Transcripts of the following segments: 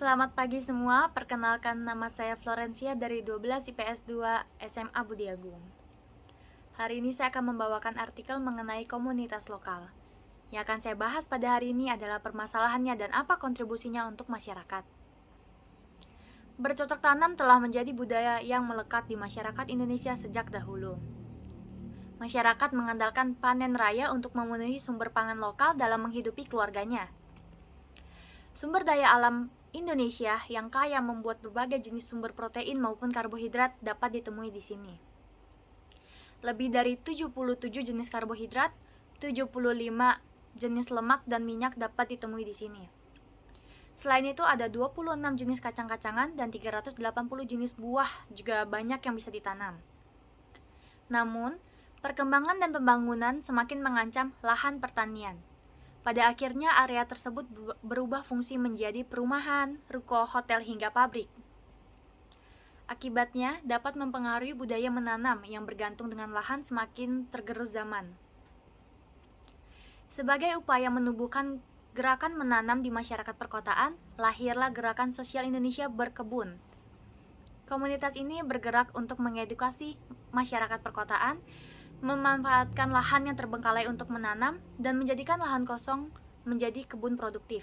Selamat pagi semua, perkenalkan nama saya Florencia dari 12 IPS 2 SMA Budi Agung. Hari ini saya akan membawakan artikel mengenai komunitas lokal. Yang akan saya bahas pada hari ini adalah permasalahannya dan apa kontribusinya untuk masyarakat. Bercocok tanam telah menjadi budaya yang melekat di masyarakat Indonesia sejak dahulu. Masyarakat mengandalkan panen raya untuk memenuhi sumber pangan lokal dalam menghidupi keluarganya. Sumber daya alam Indonesia yang kaya membuat berbagai jenis sumber protein maupun karbohidrat dapat ditemui di sini. Lebih dari 77 jenis karbohidrat, 75 jenis lemak dan minyak dapat ditemui di sini. Selain itu ada 26 jenis kacang-kacangan dan 380 jenis buah juga banyak yang bisa ditanam. Namun, perkembangan dan pembangunan semakin mengancam lahan pertanian. Pada akhirnya area tersebut berubah fungsi menjadi perumahan, ruko, hotel, hingga pabrik. Akibatnya dapat mempengaruhi budaya menanam yang bergantung dengan lahan semakin tergerus zaman. Sebagai upaya menumbuhkan gerakan menanam di masyarakat perkotaan, lahirlah Gerakan Sosial Indonesia Berkebun. Komunitas ini bergerak untuk mengedukasi masyarakat perkotaan, memanfaatkan lahan yang terbengkalai untuk menanam, dan menjadikan lahan kosong menjadi kebun produktif.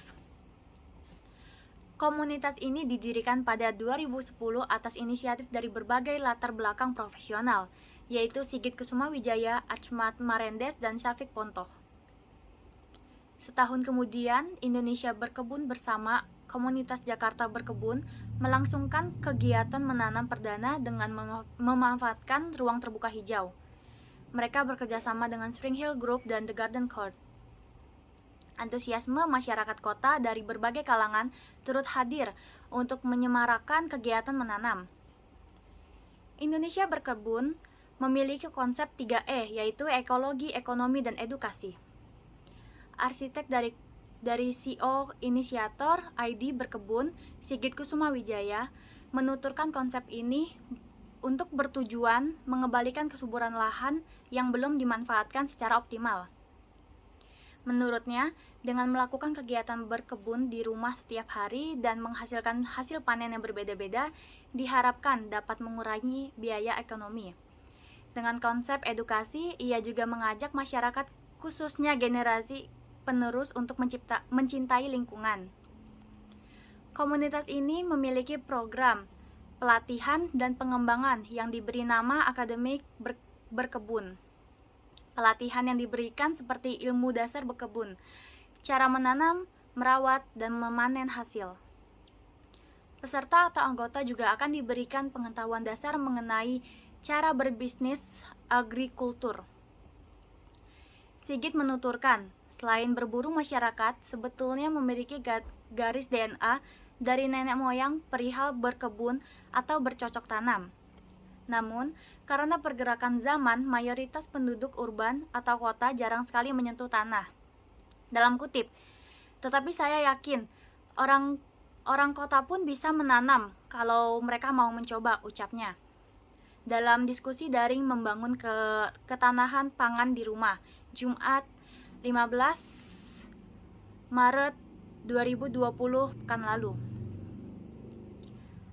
Komunitas ini didirikan pada 2010 atas inisiatif dari berbagai latar belakang profesional, yaitu Sigit Kusumawijaya, Achmad Marendes, dan Syafiq Pontoh. Setahun kemudian, Indonesia Berkebun bersama Komunitas Jakarta Berkebun melangsungkan kegiatan menanam perdana dengan memanfaatkan ruang terbuka hijau. Mereka bekerjasama dengan Spring Hill Group dan The Garden Court. Antusiasme masyarakat kota dari berbagai kalangan turut hadir untuk menyemarakan kegiatan menanam. Indonesia Berkebun memiliki konsep 3E, yaitu ekologi, ekonomi, dan edukasi. Arsitek dari CEO inisiator ID Berkebun, Sigit Kusumawijaya, menuturkan konsep ini untuk bertujuan mengembalikan kesuburan lahan yang belum dimanfaatkan secara optimal. Menurutnya, dengan melakukan kegiatan berkebun di rumah setiap hari dan menghasilkan hasil panen yang berbeda-beda, diharapkan dapat mengurangi biaya ekonomi. Dengan konsep edukasi, ia juga mengajak masyarakat, khususnya generasi penerus, untuk mencintai lingkungan. Komunitas ini memiliki program pelatihan dan pengembangan yang diberi nama Akademik Berkebun. Pelatihan yang diberikan seperti ilmu dasar berkebun, cara menanam, merawat, dan memanen hasil. Peserta atau anggota juga akan diberikan pengetahuan dasar mengenai cara berbisnis agrikultur. Sigit menuturkan, selain berburu, masyarakat sebetulnya memiliki garis DNA dari nenek moyang perihal berkebun atau bercocok tanam. Namun, karena pergerakan zaman, mayoritas penduduk urban atau kota jarang sekali menyentuh tanah. Dalam kutip, tetapi saya yakin orang kota pun bisa menanam kalau mereka mau mencoba, ucapnya. Dalam diskusi daring membangun ketahanan pangan di rumah, Jumat 15 Maret 2020 pekan lalu.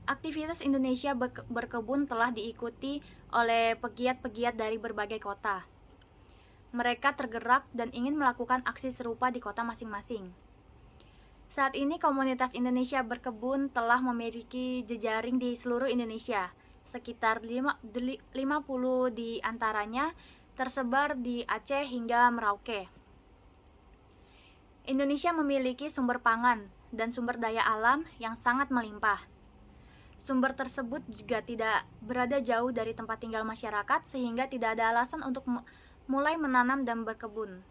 Aktivitas Indonesia Berkebun telah diikuti oleh pegiat-pegiat dari berbagai kota. Mereka tergerak dan ingin melakukan aksi serupa di kota masing-masing. Saat ini komunitas Indonesia Berkebun telah memiliki jejaring di seluruh Indonesia. Sekitar 50 di antaranya tersebar di Aceh hingga Merauke. Indonesia memiliki sumber pangan dan sumber daya alam yang sangat melimpah. Sumber tersebut juga tidak berada jauh dari tempat tinggal masyarakat, sehingga tidak ada alasan untuk mulai menanam dan berkebun.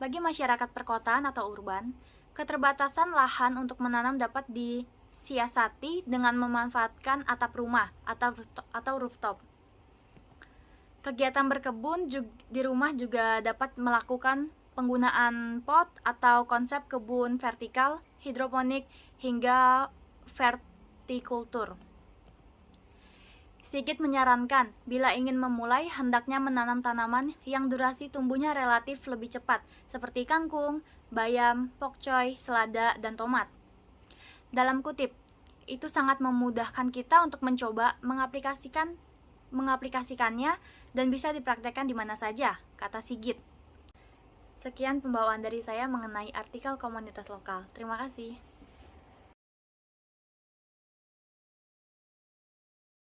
Bagi masyarakat perkotaan atau urban, keterbatasan lahan untuk menanam dapat disiasati dengan memanfaatkan atap rumah atau rooftop. Kegiatan berkebun di rumah juga dapat melakukan penggunaan pot atau konsep kebun vertikal, hidroponik, hingga vertikultur. Sigit menyarankan, bila ingin memulai, hendaknya menanam tanaman yang durasi tumbuhnya relatif lebih cepat, seperti kangkung, bayam, pokcoy, selada, dan tomat. dalam kutip. Itu sangat memudahkan kita untuk mencoba mengaplikasikannya dan bisa dipraktekkan di mana saja, kata Sigit. Sekian pembawaan dari saya mengenai artikel komunitas lokal. Terima kasih.